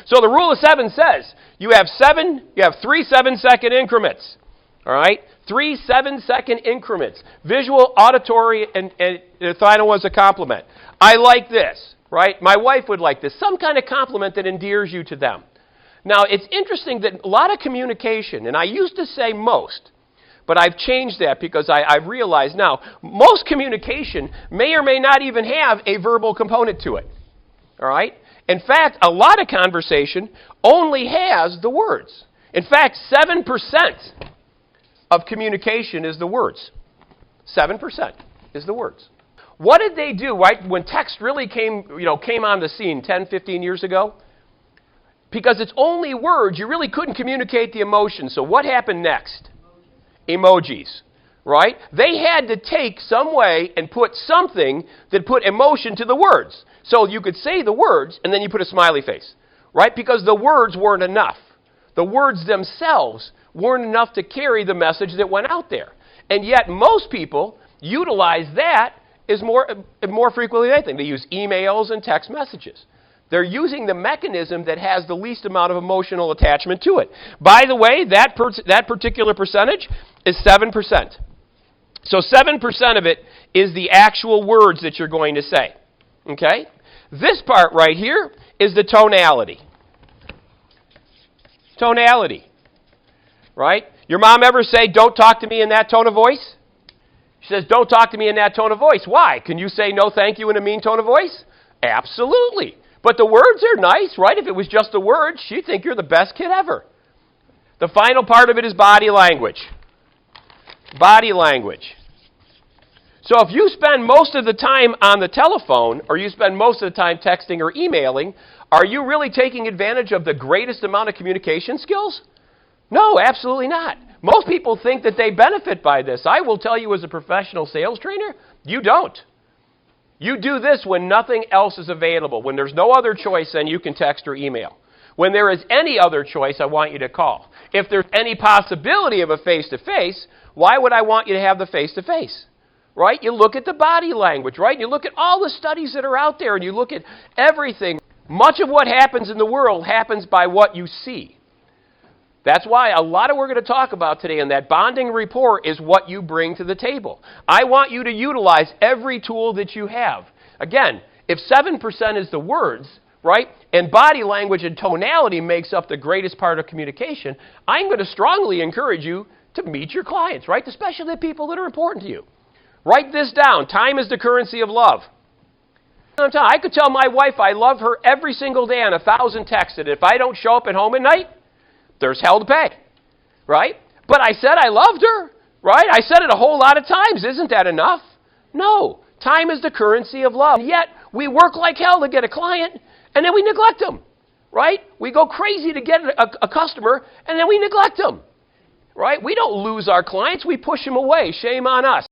So the rule of 7 says you have 3 7-second increments. All right? 3 7-second increments. Visual, auditory, and the final was a compliment. I like this, right? My wife would like this. Some kind of compliment that endears you to them. Now, it's interesting that a lot of communication, and I used to say most, but I've changed that because I've realized now, most communication may or may not even have a verbal component to it. All right? In fact, a lot of conversation only has the words. In fact, 7% of communication is the words. 7% is the words. What did they do, right, when text really came on the scene 10, 15 years ago? Because it's only words, you really couldn't communicate the emotion. So what happened next? Emojis, right? They had to take some way and put something that put emotion to the words. So you could say the words, and then you put a smiley face, right? Because the words weren't enough. The words themselves weren't enough to carry the message that went out there. And yet most people utilize that as more frequently than anything. They use emails and text messages. They're using the mechanism that has the least amount of emotional attachment to it. By the way, that particular percentage is 7%. So 7% of it is the actual words that you're going to say. Okay? This part right here is the tonality. Tonality. Right? Your mom ever say, "Don't talk to me in that tone of voice"? She says, "Don't talk to me in that tone of voice." Why? Can you say "no thank you" in a mean tone of voice? Absolutely. But the words are nice, right? If it was just the words, she'd think you're the best kid ever. The final part of it is body language. Body language. So if you spend most of the time on the telephone, or you spend most of the time texting or emailing, are you really taking advantage of the greatest amount of communication skills? No, absolutely not. Most people think that they benefit by this. I will tell you as a professional sales trainer, you don't. You do this when nothing else is available. When there's no other choice, then you can text or email. When there is any other choice, I want you to call. If there's any possibility of a face-to-face, why would I want you to have the face-to-face? Right? You look at the body language, right? You look at all the studies that are out there, and you look at everything. Much of what happens in the world happens by what you see. That's why a lot of what we're going to talk about today in that bonding rapport is what you bring to the table. I want you to utilize every tool that you have. Again, if 7% is the words, right, and body language and tonality makes up the greatest part of communication, I'm going to strongly encourage you to meet your clients, right, especially the people that are important to you. Write this down. Time is the currency of love. I could tell my wife I love her every single day on 1,000 texts, and if I don't show up at home at night, there's hell to pay, right? But I said I loved her, right? I said it a whole lot of times. Isn't that enough? No. Time is the currency of love. And yet, we work like hell to get a client, and then we neglect them, right? We go crazy to get a customer, and then we neglect them, right? We don't lose our clients. We push them away. Shame on us.